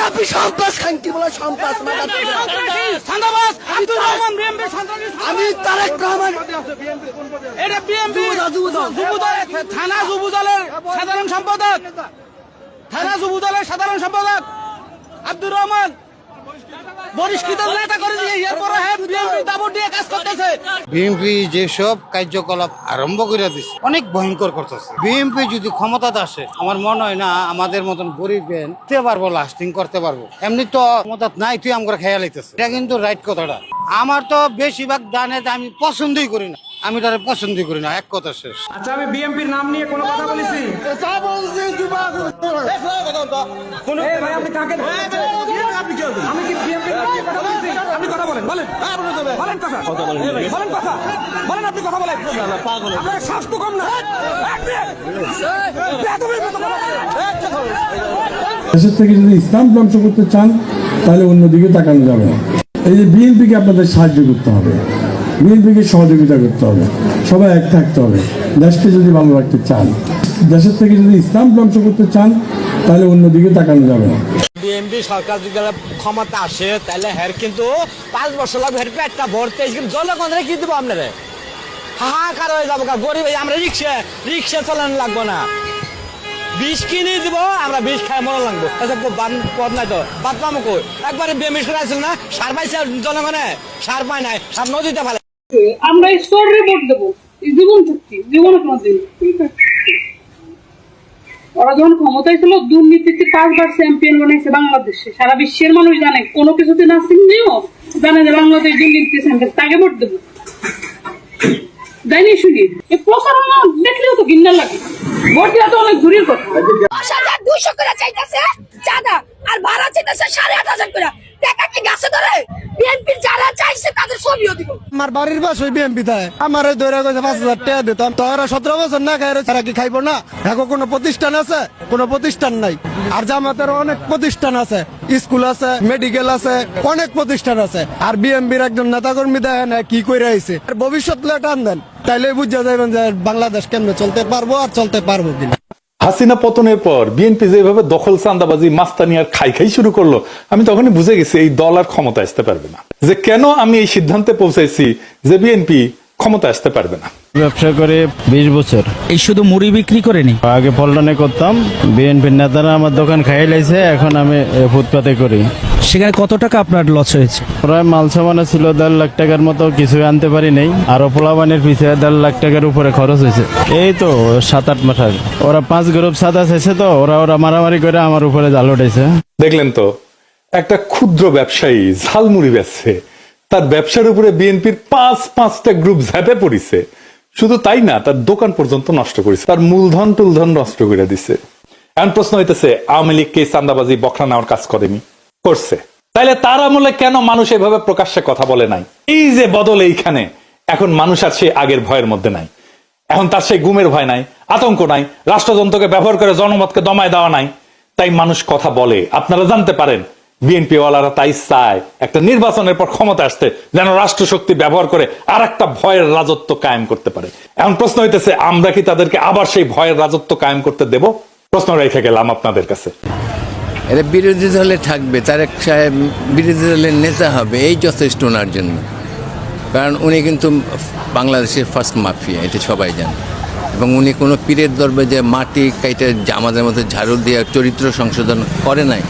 আপনি সন্ত্রাস খানকি বলে সন্ত্রাস আমি তারেক রহমান এটা বিএনপি থানা যুবদলের সাধারণ সম্পাদক আব্দুর রহমান বহিষ্কৃত নেতা করে দিয়ে এরপরে বিএনপি দাবর দিয়ে কাজ করতেছে। বিএনপি যেসব কার্যকলাপ আরম্ভ করে দিচ্ছে অনেক ভয়ঙ্কর করতেছে। বিএনপি যদি ক্ষমতাতে আসে আমার মনে হয় না আমাদের মতন গরিব তে পারবো, লাস্টিং করতে পারবো। এমনি তো ক্ষমতা নাই, তুই আমরা খেয়াল হইতেছে। এটা কিন্তু রাইট কথাটা। আমার তো বেশিরভাগ দানে আমি পছন্দই করি না, আমি তারা পছন্দই করি না, এক কথা শেষ। আচ্ছা, আমি বিএনপির নাম নিয়ে কোনো কথা বলেছি? আপনি কাকে আমি কি বিএনপির নাম নিয়ে কথা বলেছি? আপনি কথা বলেন, বলেন আপনি কথা বলেন। আপনার স্বাস্থ্য কম না? দেশের থেকে যদি ইসলাম ধ্বংস করতে চান তাহলে অন্যদিকে তাকানো যাবে না। এই যে বিএনপিকে আপনাদের সাহায্য করতে হবে, বিএনপিকে সহযোগিতা করতে হবে, সবাই এক থাকতে হবে। দেশকে যদি ভালো রাখতে চান, দেশের থেকে যদি ইসলাম ধ্বংস করতে চান তাহলে অন্যদিকে তাকানো যাবে না। বিএনপি সরকার যদি ক্ষমতা আসে তাহলে হ্যার কিন্তু 5 বছর লাগবে, হ্যার পেটটা ভরতে জনগণের কি দেবো আপনারা? হাহাকার হয়ে যাবো, গরিব আমরা রিক্সা চালানো লাগবো না, বিষ কিনে দিব, আমরা বিষ খাই মনে লাগবো। পদ নাই তো বাদ পাবো কই? একবারে বেমিস করে আসছিল না, সার পাইছে জনগণে, সার পায় নাই, সার নদীতে ফেলে। আমরা স্টোর রিপোর্ট দেবো, জীবন চুক্তি, জীবন ওরা যখন ক্ষমতায় ছিল দুর্নীতিতে 5 বার চ্যাম্পিয়ন বানাইছে বাংলাদেশে। সারা বিশ্বের মানুষ জানে, কোনো কিছুতে না চিনলেও জানে যে বাংলাদেশ দুর্নীতি চ্যাম্পিয়ন, তাকে ভোট দেবো। জানি শুনি এই প্রচারণা দেখলেও তো ঘৃণা লাগে। ভোট দেওয়া তো অনেক দূরের কথা। 10,200 করে চাইতেছে চাঁদা, আর ভাড়া চাইতেছে 8,500 করে। টাকা কি গাছে ধরে? বিএনপি যারা চাইছে তাদের ছবিও দিব। আমার বাড়ির পাশে বিএনপি থাকে, আমার ধরে গেছে 5,000 টাকা দিতাম। তো ওরা 17 বছর না খাই তারা কি খাইবো না? এখন কোনো প্রতিষ্ঠান আছে? কোনো প্রতিষ্ঠান নাই। আর জামাতের অনেক প্রতিষ্ঠান আছে, স্কুল আছে, মেডিকেল আছে, অনেক প্রতিষ্ঠান আছে। আর বিএনপির একজন নেতাকর্মী দেখেন কি করে আইছে। আর ভবিষ্যৎ টান দেন, তাইলে বুঝা যাবেন যে বাংলাদেশ কেমনে চলতে পারবো আর চলতে পারবো কিনা। হাসিনা পতনের পর বিএনপি যেভাবে দখল চাঁদাবাজি মাস্তানি আর খাই শুরু করলো, আমি তখনই বুঝে গেছি এই দল আর ক্ষমতা আসতে পারবে না। যে কেন আমি এই সিদ্ধান্তে পৌঁছাইছি যে বিএনপি ক্ষমতা আসতে পারবে না। ব্যবসা করে 20 বছর, এই শুধু মুড়ি বিক্রি করেনি, আগে পল্টনে করতাম। বিএনপির নেতারা আমার দোকান খাইয়ে লাইছে, এখন আমি ফুটপাতে করি। সেখানে কত টাকা আপনার লস হয়েছে? প্রায় মাল সামানে ছিল 1.5 লাখ টাকার মতো, কিছু আনতে পারি নাই। আরো পোলাবানের পিছিয়ে 1.5 লাখ টাকার উপরে খরচ হয়েছে। এই তো 7-8 মাস আগে ওরা 5 গ্রুপ সাদা চাইছে, তো ওরা মারামারি করে আমার উপরে জাল উঠেছে। দেখলেন তো, একটা ক্ষুদ্র ব্যবসায়ী ঝালমুড়ি বেচছে, তার ব্যবসার উপরে বিএনপির 5-5টা গ্রুপ ঝাঁপে পড়িছে। শুধু তাই না, তার দোকান পর্যন্ত নষ্ট করেছে, তার মূলধন টুলধন নষ্ট করে দিছে। এখন প্রশ্ন হইতেছে, আওয়ামী লীগকে চাঁদাবাজি বখরা নেওয়ার কাজ করেনি? করছে। তাইলে তার আমলে কেন মানুষ এভাবে প্রকাশ্যে কথা বলে নাই? এই যে বদল এইখানে, এখন মানুষ আর সেই আগের ভয়ের মধ্যে নাই। এখন তার সেই গুমের ভয় নাই, আতঙ্ক নাই, রাষ্ট্রযন্ত্রকে ব্যবহার করে জনমতকে দমায় দেওয়া নাই। তাই মানুষ কথা বলে। আপনারা জানতে পারেন বিএনপি ওয়ালারা তাই চায় একটা নির্বাচনের পর ক্ষমতা আসতে, যেন রাষ্ট্রশক্তি ব্যবহার করে আর একটা ভয়ের রাজত্ব কায়েম করতে পারে। এখন প্রশ্ন হইতেছে, আমরা কি তাদেরকে আবার সেই ভয়ের রাজত্ব কায়েম করতে দেব? প্রশ্ন রেখে গেলাম আপনাদের কাছে। এরা বিরোধী দলে থাকবে, তারেক সাহেব বিরোধী দলের নেতা হবে, এই যথেষ্ট ওনার জন্য। কারণ উনি কিন্তু বাংলাদেশের ফার্স্ট মাফিয়া, এটা সবাই জানে। এবং উনি কোনো পীরের দরবারে যে মাটি কাইটা আমাদের মতো ঝাড়ু দিয়ে চরিত্র সংশোধন করে নাই।